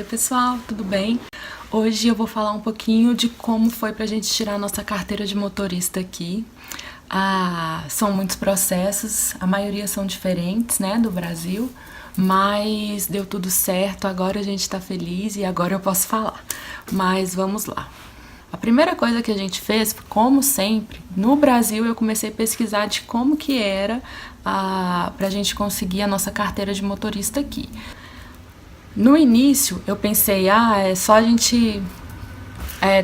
Oi pessoal, tudo bem? Hoje eu vou falar um pouquinho de como foi pra gente tirar a nossa carteira de motorista aqui. São muitos processos, a maioria são diferentes, né, do Brasil, mas deu tudo certo, agora a gente tá feliz e agora eu posso falar. Mas vamos lá. A primeira coisa que a gente fez, como sempre, no Brasil eu comecei a pesquisar de como que era pra gente conseguir a nossa carteira de motorista aqui. No início eu pensei, é só a gente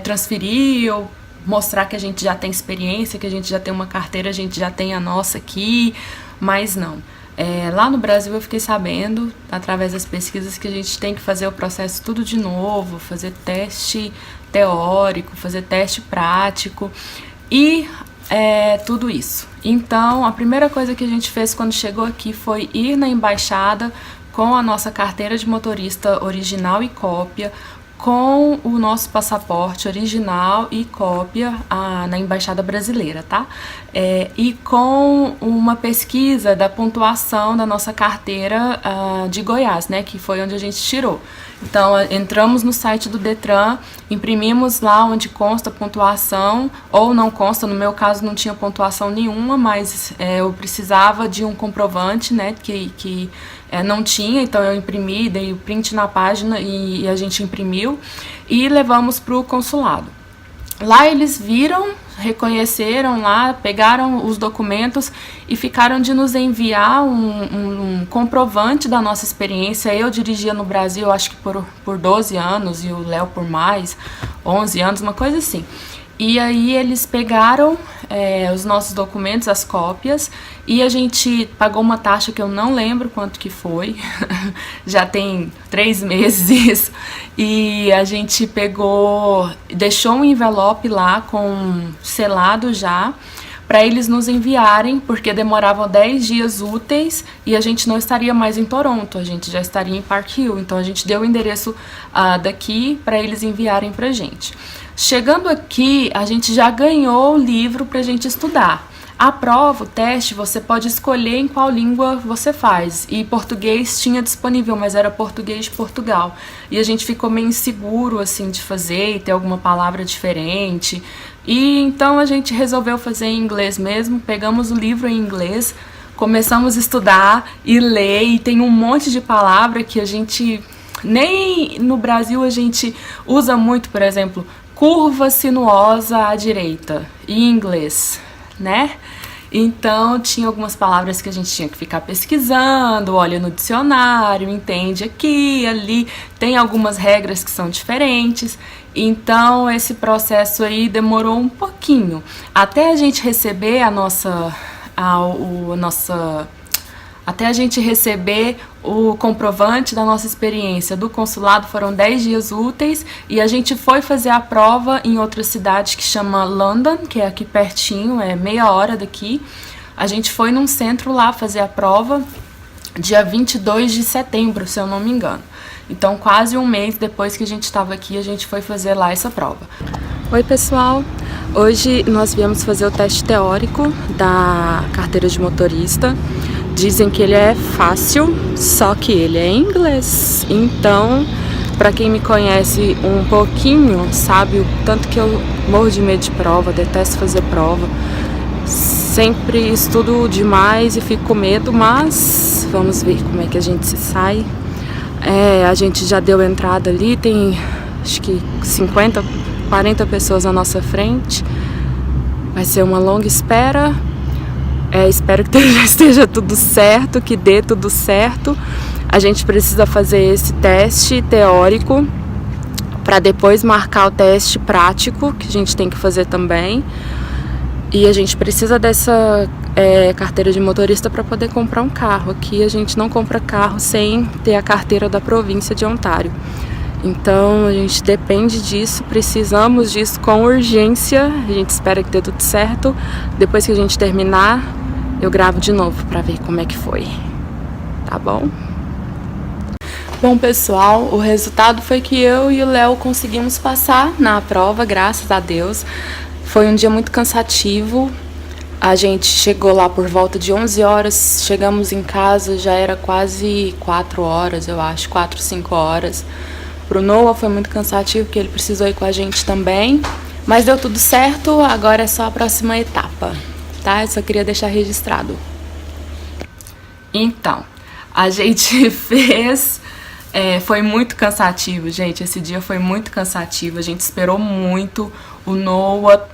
transferir ou mostrar que a gente já tem experiência, que a gente já tem uma carteira, a gente já tem a nossa aqui, mas não. Lá no Brasil eu fiquei sabendo, através das pesquisas, que a gente tem que fazer o processo tudo de novo, fazer teste teórico, fazer teste prático e tudo isso. Então, a primeira coisa que a gente fez quando chegou aqui foi ir na embaixada com a nossa carteira de motorista original e cópia, com o nosso passaporte original e cópia na Embaixada Brasileira, tá? E com uma pesquisa da pontuação da nossa carteira de Goiás, né? Que foi onde a gente tirou. Então, entramos no site do Detran, imprimimos lá onde consta a pontuação, ou não consta, no meu caso não tinha pontuação nenhuma, mas eu precisava de um comprovante, né? Que não tinha, então eu imprimi, dei o print na página e a gente imprimiu e levamos para o consulado. Lá eles viram, reconheceram lá, pegaram os documentos e ficaram de nos enviar um comprovante da nossa experiência. Eu dirigia no Brasil, acho que por 12 anos e o Léo por mais, 11 anos, uma coisa assim. E aí eles pegaram os nossos documentos, as cópias, e a gente pagou uma taxa que eu não lembro quanto que foi, já tem 3 meses isso, e a gente deixou um envelope lá com selado já, para eles nos enviarem, porque demoravam 10 dias úteis e a gente não estaria mais em Toronto, a gente já estaria em Park Hill, então a gente deu o endereço daqui para eles enviarem pra gente. Chegando aqui, a gente já ganhou o livro pra gente estudar. A prova, o teste, você pode escolher em qual língua você faz. E português tinha disponível, mas era português de Portugal. E a gente ficou meio inseguro, assim, de fazer e ter alguma palavra diferente. E então a gente resolveu fazer em inglês mesmo. Pegamos o livro em inglês, começamos a estudar e ler. E tem um monte de palavra que a gente... Nem no Brasil a gente usa muito, por exemplo, curva sinuosa à direita, em inglês, né? Então, tinha algumas palavras que a gente tinha que ficar pesquisando, olha no dicionário, entende aqui, ali, tem algumas regras que são diferentes. Então, esse processo aí demorou um pouquinho, até a gente receber até a gente receber o comprovante da nossa experiência do consulado. Foram 10 dias úteis e a gente foi fazer a prova em outra cidade que chama London, que é aqui pertinho, é meia hora daqui. A gente foi num centro lá fazer a prova dia 22 de setembro, se eu não me engano. Então, quase um mês depois que a gente estava aqui, a gente foi fazer lá essa prova. Oi pessoal, hoje nós viemos fazer o teste teórico da carteira de motorista. Dizem que ele é fácil, só que ele é em inglês. Então, para quem me conhece um pouquinho, sabe o tanto que eu morro de medo de prova, detesto fazer prova. Sempre estudo demais e fico com medo, mas vamos ver como é que a gente se sai. A gente já deu entrada ali, tem acho que 50, 40 pessoas à nossa frente. Vai ser uma longa espera. Espero que esteja tudo certo, que dê tudo certo. A gente precisa fazer esse teste teórico para depois marcar o teste prático, que a gente tem que fazer também. E a gente precisa dessa carteira de motorista para poder comprar um carro. Aqui a gente não compra carro sem ter a carteira da província de Ontário. Então a gente depende disso, precisamos disso com urgência. A gente espera que dê tudo certo. Depois que a gente terminar, eu gravo de novo pra ver como é que foi, tá bom? Bom pessoal, o resultado foi que eu e o Léo conseguimos passar na prova, graças a Deus. Foi um dia muito cansativo. A gente chegou lá por volta de 11 horas, chegamos em casa, já era quase 4 horas, eu acho, 4, 5 horas. Pro Noah foi muito cansativo, porque ele precisou ir com a gente também. Mas deu tudo certo, agora é só a próxima etapa, tá? Eu só queria deixar registrado. Então, a gente fez... foi muito cansativo, gente. Esse dia foi muito cansativo. A gente esperou muito. O Noah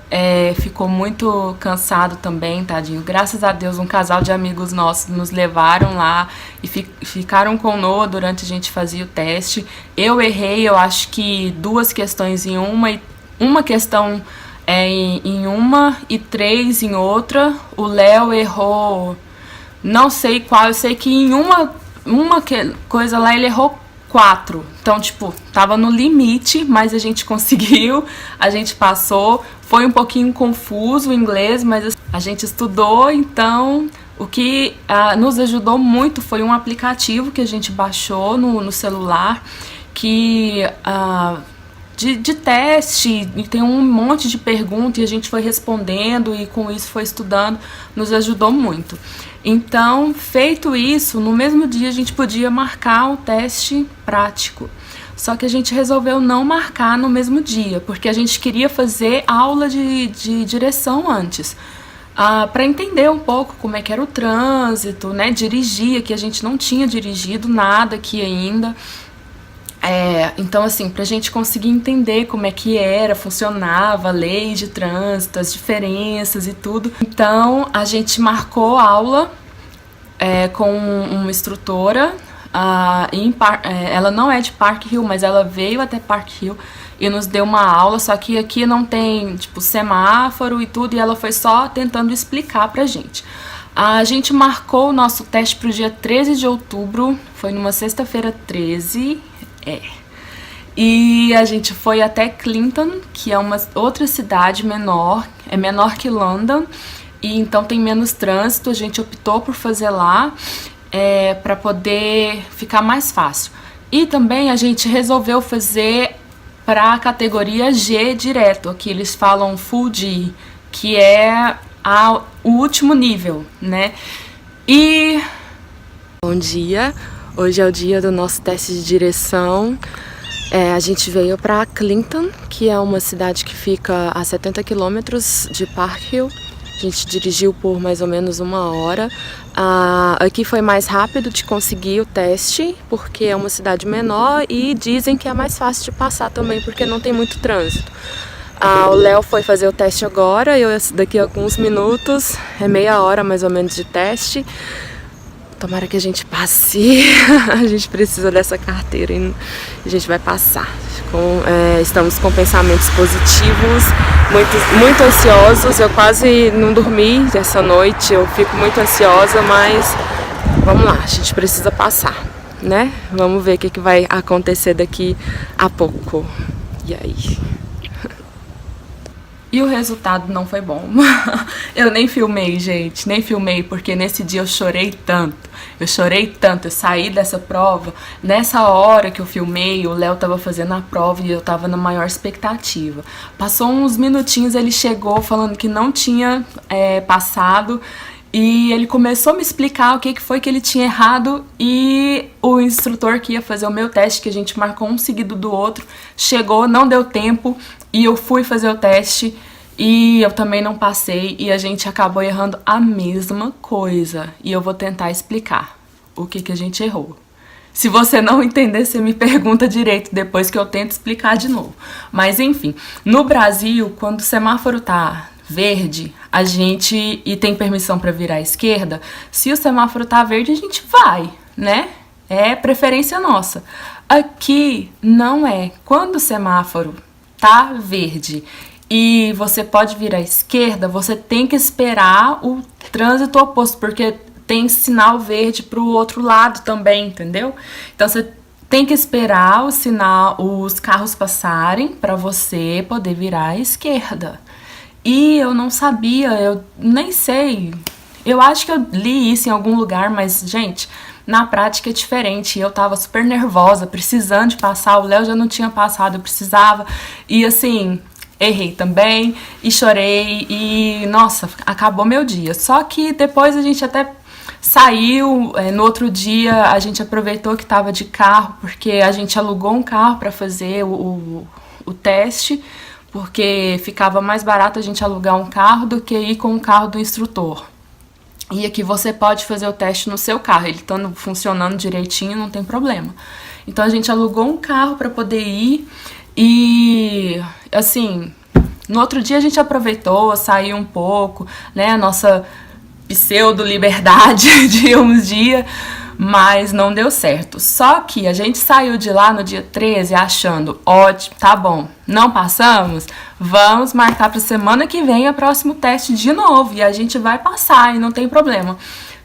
ficou muito cansado também, tadinho. Graças a Deus, um casal de amigos nossos nos levaram lá e ficaram com o Noah durante a gente fazia o teste. Eu errei, eu acho que 2 questões em uma, e uma questão em uma e 3 em outra. O Léo errou, não sei qual, eu sei que em uma coisa lá ele errou 4. Então, tipo, tava no limite, mas a gente conseguiu, a gente passou. Foi um pouquinho confuso o inglês, mas a gente estudou, então o que nos ajudou muito foi um aplicativo que a gente baixou no celular, que de teste, e tem um monte de perguntas e a gente foi respondendo e com isso foi estudando, nos ajudou muito. Então, feito isso, no mesmo dia a gente podia marcar o teste prático. Só que a gente resolveu não marcar no mesmo dia, porque a gente queria fazer aula de direção antes. Para entender um pouco como é que era o trânsito, né? Dirigir, que a gente não tinha dirigido nada aqui ainda. Então, assim, pra gente conseguir entender como é que funcionava a lei de trânsito, as diferenças e tudo. Então, a gente marcou aula com uma instrutora. Ela não é de Park Hill, mas ela veio até Park Hill e nos deu uma aula, só que aqui não tem, tipo, semáforo e tudo, e ela foi só tentando explicar pra gente. A gente marcou o nosso teste pro dia 13 de outubro, foi numa sexta-feira 13, e a gente foi até Clinton, que é uma outra cidade menor, é menor que London, e então tem menos trânsito. A gente optou por fazer lá para poder ficar mais fácil. E também a gente resolveu fazer para a categoria G direto, aqui eles falam Full G, que é o último nível, né? E bom dia! Hoje é o dia do nosso teste de direção. A gente veio para Clinton, que é uma cidade que fica a 70 quilômetros de Park Hill. A gente dirigiu por mais ou menos 1 hora. Aqui foi mais rápido de conseguir o teste, porque é uma cidade menor e dizem que é mais fácil de passar também, porque não tem muito trânsito. O Léo foi fazer o teste agora, daqui a alguns minutos, é meia hora mais ou menos de teste. Tomara que a gente passe, a gente precisa dessa carteira e a gente vai passar. Estamos com pensamentos positivos, muito ansiosos. Eu quase não dormi essa noite, eu fico muito ansiosa, mas vamos lá, a gente precisa passar, né? Vamos ver o que vai acontecer daqui a pouco. E aí? E o resultado não foi bom. Eu nem filmei, gente, nem filmei, porque nesse dia eu chorei tanto. Eu saí dessa prova. Nessa hora que eu filmei, o Léo tava fazendo a prova e eu tava na maior expectativa. Passou uns minutinhos, ele chegou falando que não tinha passado. E ele começou a me explicar o que foi que ele tinha errado, e o instrutor que ia fazer o meu teste, que a gente marcou um seguido do outro, chegou, não deu tempo, e eu fui fazer o teste e eu também não passei, e a gente acabou errando a mesma coisa. E eu vou tentar explicar o que a gente errou. Se você não entender, você me pergunta direito depois que eu tento explicar de novo. Mas enfim, no Brasil, quando o semáforo tá verde, e tem permissão para virar à esquerda, se o semáforo tá verde, a gente vai, né? É preferência nossa. Aqui não é. Quando o semáforo tá verde e você pode virar à esquerda, você tem que esperar o trânsito oposto, porque tem sinal verde pro outro lado também, entendeu? Então você tem que esperar os carros passarem para você poder virar à esquerda. E eu não sabia, eu nem sei, eu acho que eu li isso em algum lugar, mas, gente, na prática é diferente. Eu tava super nervosa, precisando de passar, o Léo já não tinha passado, eu precisava, e assim, errei também, e chorei, e, nossa, acabou meu dia. Só que depois a gente até saiu, no outro dia a gente aproveitou que estava de carro, porque a gente alugou um carro para fazer o teste, porque ficava mais barato a gente alugar um carro do que ir com o carro do instrutor. E aqui você pode fazer o teste no seu carro, ele estando funcionando direitinho, não tem problema. Então a gente alugou um carro para poder ir e, assim, no outro dia a gente aproveitou, saiu um pouco, né, a nossa pseudo-liberdade de uns dias, mas não deu certo. Só que a gente saiu de lá no dia 13 achando, ótimo, tá bom, não passamos, vamos marcar para semana que vem o próximo teste de novo e a gente vai passar e não tem problema.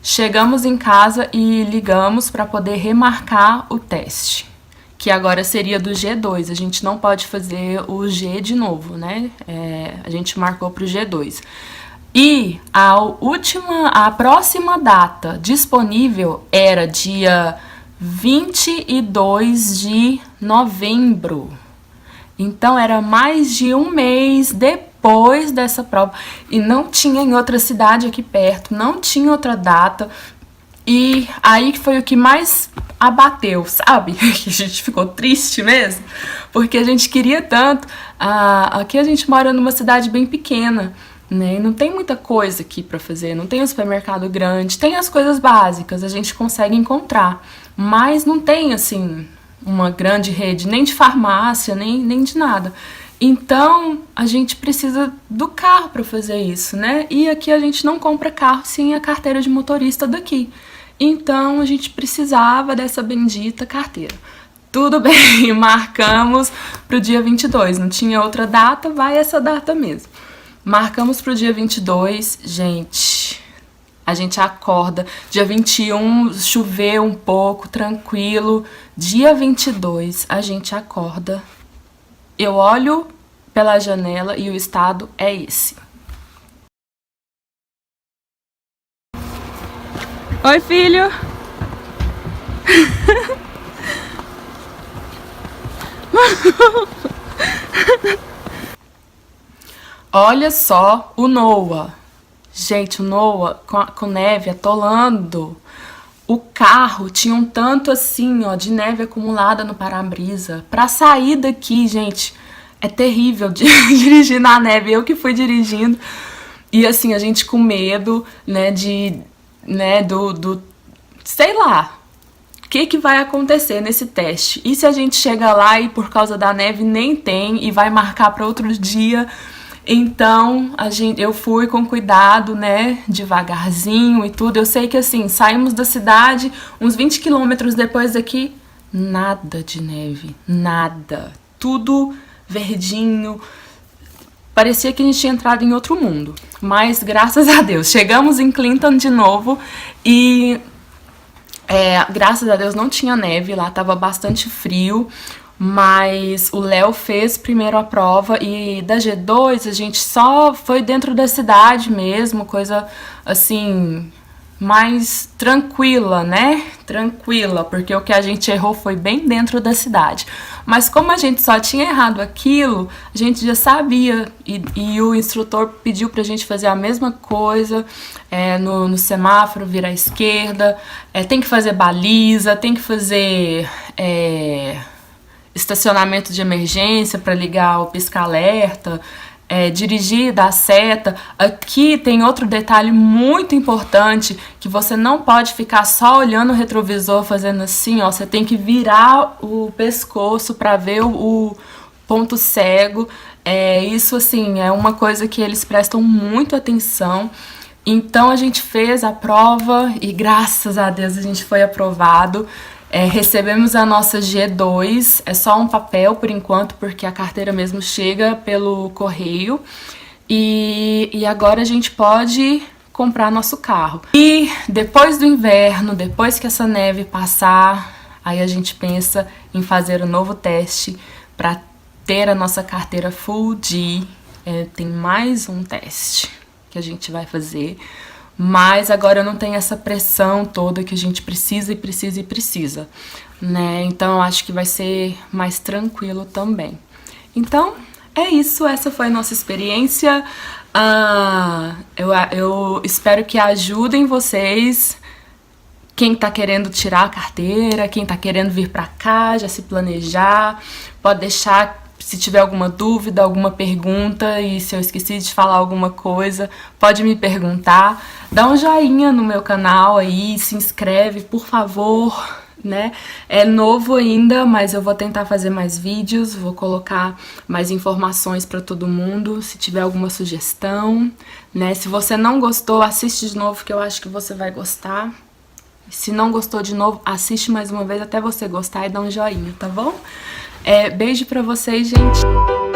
Chegamos em casa e ligamos para poder remarcar o teste, que agora seria do G2, a gente não pode fazer o G de novo, né? A gente marcou para o G2. E a próxima data disponível era dia 22 de novembro. Então era mais de um mês depois dessa prova. E não tinha em outra cidade aqui perto, não tinha outra data. E aí foi o que mais abateu, sabe? Que a gente ficou triste mesmo, porque a gente queria tanto. Aqui a gente mora numa cidade bem pequena, né? E não tem muita coisa aqui para fazer, não tem um supermercado grande, tem as coisas básicas, a gente consegue encontrar, mas não tem, assim, uma grande rede, nem de farmácia, nem de nada. Então, a gente precisa do carro para fazer isso, né? E aqui a gente não compra carro sem a carteira de motorista daqui. Então, a gente precisava dessa bendita carteira. Tudo bem, marcamos pro dia 22, não tinha outra data, vai essa data mesmo. Marcamos pro dia 22, gente, a gente acorda, dia 21 choveu um pouco, tranquilo, dia 22 a gente acorda, eu olho pela janela e o estado é esse. Oi, filho! Olha só o Noah. Gente, o Noah com neve atolando. O carro tinha um tanto assim, ó, de neve acumulada no para-brisa. Pra sair daqui, gente, é terrível dirigir na neve. Eu que fui dirigindo. E assim, a gente com medo, né, sei lá, o que vai acontecer nesse teste. E se a gente chega lá e por causa da neve nem tem e vai marcar para outro dia? Então, eu fui com cuidado, né, devagarzinho e tudo. Eu sei que, assim, saímos da cidade, uns 20 quilômetros depois daqui, nada de neve, nada. Tudo verdinho. Parecia que a gente tinha entrado em outro mundo. Mas, graças a Deus, chegamos em Clinton de novo e, graças a Deus, não tinha neve lá, tava bastante frio. Mas o Léo fez primeiro a prova e da G2 a gente só foi dentro da cidade mesmo, coisa assim, mais tranquila, né? Tranquila, porque o que a gente errou foi bem dentro da cidade. Mas como a gente só tinha errado aquilo, a gente já sabia e o instrutor pediu pra gente fazer a mesma coisa, no semáforo, virar à esquerda, tem que fazer baliza, tem que fazer... estacionamento de emergência para ligar o pisca-alerta, dirigir, dar seta. Aqui tem outro detalhe muito importante, que você não pode ficar só olhando o retrovisor fazendo assim, ó, você tem que virar o pescoço para ver o ponto cego. Isso assim, é uma coisa que eles prestam muito atenção. Então a gente fez a prova e graças a Deus a gente foi aprovado. Recebemos a nossa G2, é só um papel por enquanto, porque a carteira mesmo chega pelo correio. E agora a gente pode comprar nosso carro. E depois do inverno, depois que essa neve passar, aí a gente pensa em fazer um novo teste para ter a nossa carteira Full D. Tem mais um teste que a gente vai fazer. Mas agora não tem essa pressão toda que a gente precisa, né? Então eu acho que vai ser mais tranquilo também. Então é isso, essa foi a nossa experiência. Eu espero que ajudem vocês quem tá querendo tirar a carteira, quem tá querendo vir pra cá, já se planejar. Pode deixar, se tiver alguma dúvida, alguma pergunta, e se eu esqueci de falar alguma coisa, pode me perguntar. Dá um joinha no meu canal aí, se inscreve, por favor, né? É novo ainda, mas eu vou tentar fazer mais vídeos, vou colocar mais informações para todo mundo, se tiver alguma sugestão, né? Se você não gostou, assiste de novo, que eu acho que você vai gostar. Se não gostou de novo, assiste mais uma vez até você gostar e dá um joinha, tá bom? Beijo pra vocês, gente!